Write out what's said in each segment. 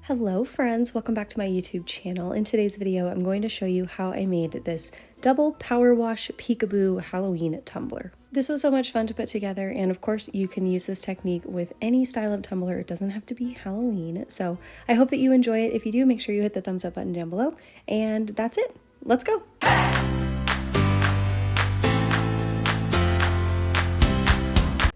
Hello friends, welcome back to my YouTube channel. In today's video, I'm going to show you how I made this double power wash peekaboo Halloween tumbler. This was so much fun to put together, and of course you can use this technique with any style of tumbler. It doesn't have to be Halloween, so I hope that you enjoy it. If you do, make sure you hit the thumbs up button down below, and that's it. Let's go!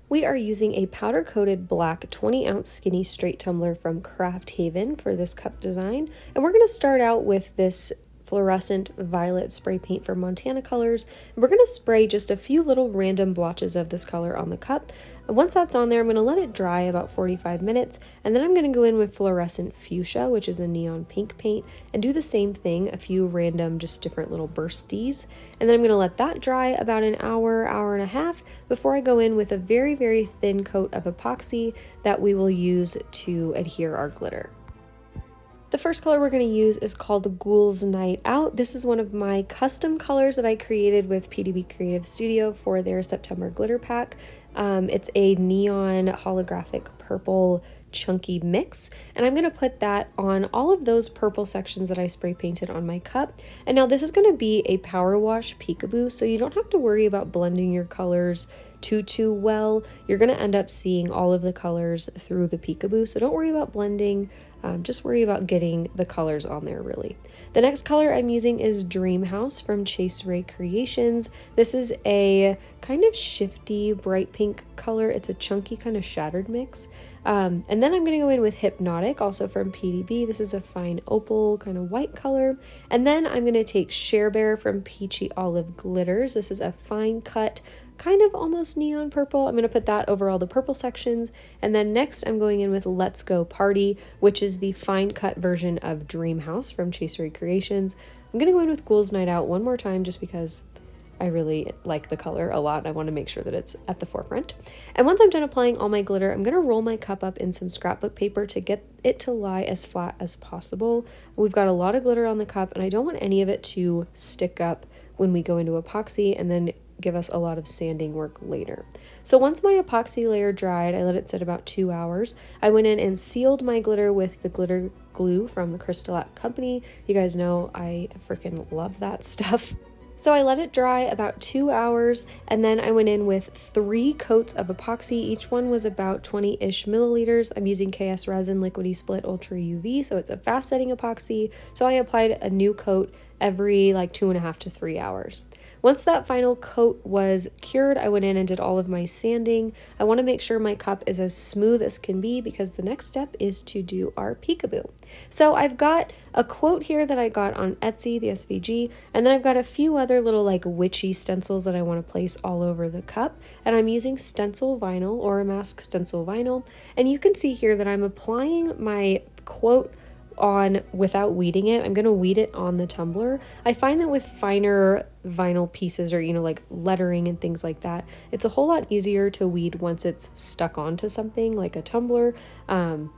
We are using a powder-coated black 20-ounce skinny straight tumbler from Craft Haven for this cup design. And we're going to start out with this fluorescent violet spray paint from Montana Colors. And we're going to spray just a few little random blotches of this color on the cup. And once that's on there, I'm going to let it dry about 45 minutes. And then I'm going to go in with fluorescent fuchsia, which is a neon pink paint, and do the same thing, a few random, just different little bursties. And then I'm going to let that dry about an hour, hour and a half before I go in with a very, very thin coat of epoxy that we will use to adhere our glitter. The first color we're going to use is called Ghouls Night Out. This is one of my custom colors that I created with PDB Creative Studio for their September glitter pack. It's a neon holographic purple chunky mix, and I'm going to put that on all of those purple sections that I spray painted on my cup. And now this is going to be a power wash peekaboo, so you don't have to worry about blending your colors too well. You're going to end up seeing all of the colors through the peekaboo, so don't worry about blending. Just worry about getting the colors on there, really. The next color I'm using is Dream House from Chase Ray Creations. This is a kind of shifty bright pink color. It's a chunky kind of shattered mix. And then I'm going to go in with Hypnotic, also from PDB. This is a fine opal kind of white color. And then I'm going to take Cherbear from Peachy Olive Glitters. This is a fine cut, kind of almost neon purple. I'm going to put that over all the purple sections. And then next I'm going in with Let's Go Party, which is the fine cut version of Dream House from Chase Ray Creations. I'm going to go in with Ghouls Night Out one more time just because I really like the color a lot and I want to make sure that it's at the forefront. And once I'm done applying all my glitter, I'm going to roll my cup up in some scrapbook paper to get it to lie as flat as possible. We've got a lot of glitter on the cup and I don't want any of it to stick up when we go into epoxy and then give us a lot of sanding work later. So once my epoxy layer dried, I let it sit about 2 hours. I went in and sealed my glitter with the glitter glue from the Crystal Company. You guys know I freaking love that stuff. So I let it dry about 2 hours, and then I went in with 3 coats of epoxy. Each one was about 20-ish milliliters. I'm using KS Resin Liquidy Split Ultra UV, so it's a fast setting epoxy. So I applied a new coat every like 2.5 to 3 hours. Once that final coat was cured, I went in and did all of my sanding. I want to make sure my cup is as smooth as can be because the next step is to do our peekaboo. So I've got a quote here that I got on Etsy, the SVG, and then I've got a few other little like witchy stencils that I want to place all over the cup. And I'm using stencil vinyl or a mask stencil vinyl. And you can see here that I'm applying my quote on without weeding it. I'm going to weed it on the tumbler. I find that with finer vinyl pieces or, like lettering and things like that, it's a whole lot easier to weed once it's stuck onto something like a tumbler,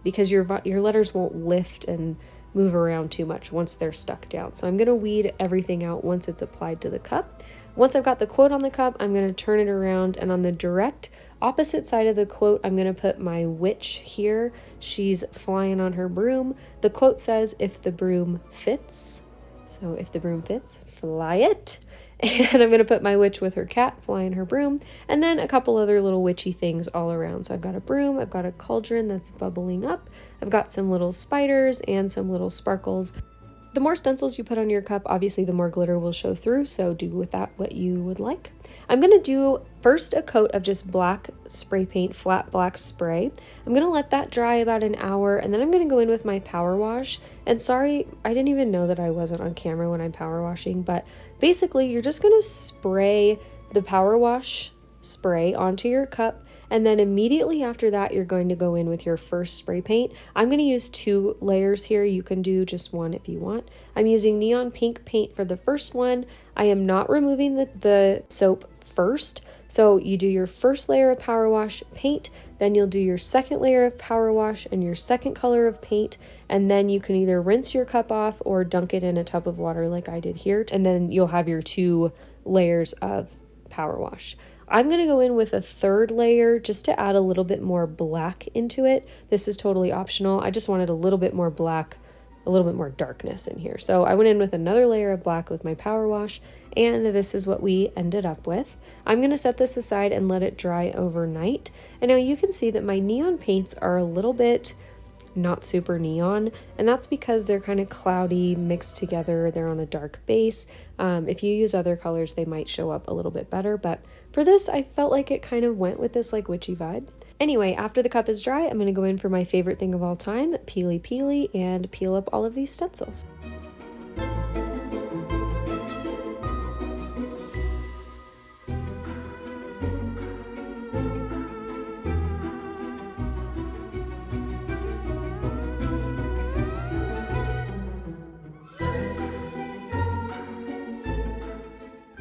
because your letters won't lift and move around too much once they're stuck down. So I'm going to weed everything out once it's applied to the cup. Once I've got the quote on the cup, I'm going to turn it around, and on the direct opposite side of the quote, I'm going to put my witch here. She's flying on her broom. The quote says, if the broom fits. So if the broom fits, fly it. And I'm going to put my witch with her cat flying her broom, and then a couple other little witchy things all around. So I've got a broom, I've got a cauldron that's bubbling up, I've got some little spiders and some little sparkles. The more stencils you put on your cup, obviously the more glitter will show through, so do with that what you would like. I'm going to do first a coat of just black spray paint, flat black spray. I'm going to let that dry about an hour, and then I'm going to go in with my power wash. And sorry, I didn't even know that I wasn't on camera when I'm power washing, but basically you're just going to spray the power wash spray onto your cup, and then immediately after that you're going to go in with your first spray paint. I'm going to use 2 layers here. You can do just one if you want. I'm using neon pink paint for the first one. I am not removing the soap first. So you do your first layer of power wash paint, then you'll do your second layer of power wash and your second color of paint, and then you can either rinse your cup off or dunk it in a tub of water like I did here, and then you'll have your 2 layers of power wash. I'm going to go in with a third layer just to add a little bit more black into it. This is totally optional. I just wanted a little bit more black, a little bit more darkness in here. So I went in with another layer of black with my power wash, and this is what we ended up with. I'm going to set this aside and let it dry overnight. And now you can see that my neon paints are a little bit not super neon, and that's because they're kind of cloudy mixed together. They're on a dark base. If you use other colors, they might show up a little bit better, but for this, I felt like it kind of went with this like witchy vibe. Anyway, after the cup is dry, I'm going to go in for my favorite thing of all time, Peely Peely, and peel up all of these stencils.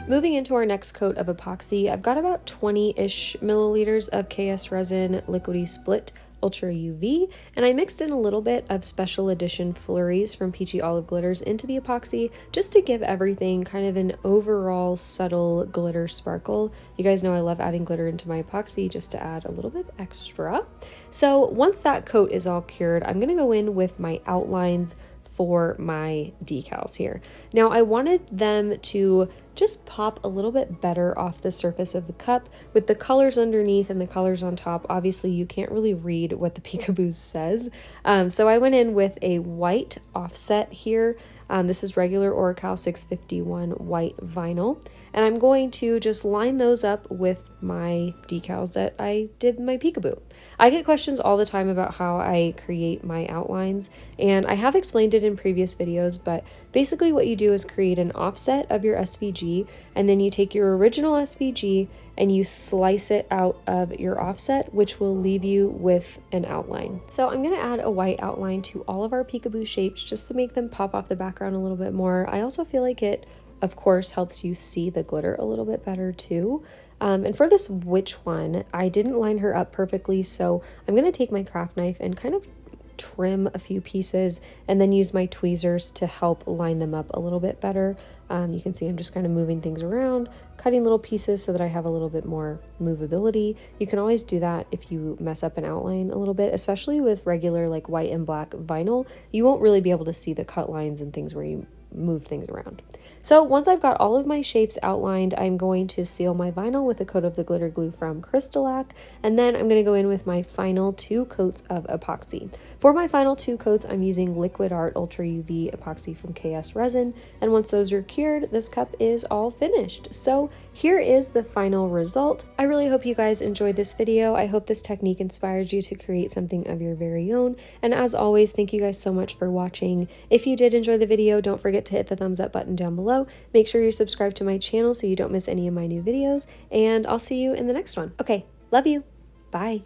Moving into our next coat of epoxy, I've got about 20-ish milliliters of KS Resin Liquidy Split Ultra UV, and I mixed in a little bit of special edition flurries from Peachy Olive Glitters into the epoxy just to give everything kind of an overall subtle glitter sparkle. You guys know I love adding glitter into my epoxy just to add a little bit extra. So once that coat is all cured, I'm going to go in with my outlines for my decals here. Now I wanted them to just pop a little bit better off the surface of the cup with the colors underneath and the colors on top. Obviously you can't really read what the peekaboo says. So I went in with a white offset here. This is regular Oracal 651 white vinyl. And I'm going to just line those up with my decals that I did my peekaboo. I get questions all the time about how I create my outlines, and I have explained it in previous videos, but basically what you do is create an offset of your SVG, and then you take your original SVG and you slice it out of your offset, which will leave you with an outline. So I'm going to add a white outline to all of our peekaboo shapes just to make them pop off the background a little bit more. I also feel like it, of course, helps you see the glitter a little bit better too. And for this witch one, I didn't line her up perfectly, so I'm going to take my craft knife and kind of trim a few pieces and then use my tweezers to help line them up a little bit better. You can see I'm just kind of moving things around, cutting little pieces so that I have a little bit more movability. You can always do that if you mess up an outline a little bit, especially with regular like white and black vinyl. You won't really be able to see the cut lines and things where you move things around. So once I've got all of my shapes outlined, I'm going to seal my vinyl with a coat of the glitter glue from Crystalac, and then I'm going to go in with my final 2 coats of epoxy. For my final 2 coats, I'm using Liquid Art Ultra UV epoxy from KS Resin, and once those are cured, this cup is all finished. So here is the final result. I really hope you guys enjoyed this video. I hope this technique inspired you to create something of your very own, and as always, thank you guys so much for watching. If you did enjoy the video, don't forget to hit the thumbs up button down below. Make sure you're subscribed to my channel so you don't miss any of my new videos, and I'll see you in the next one. Okay, love you. Bye.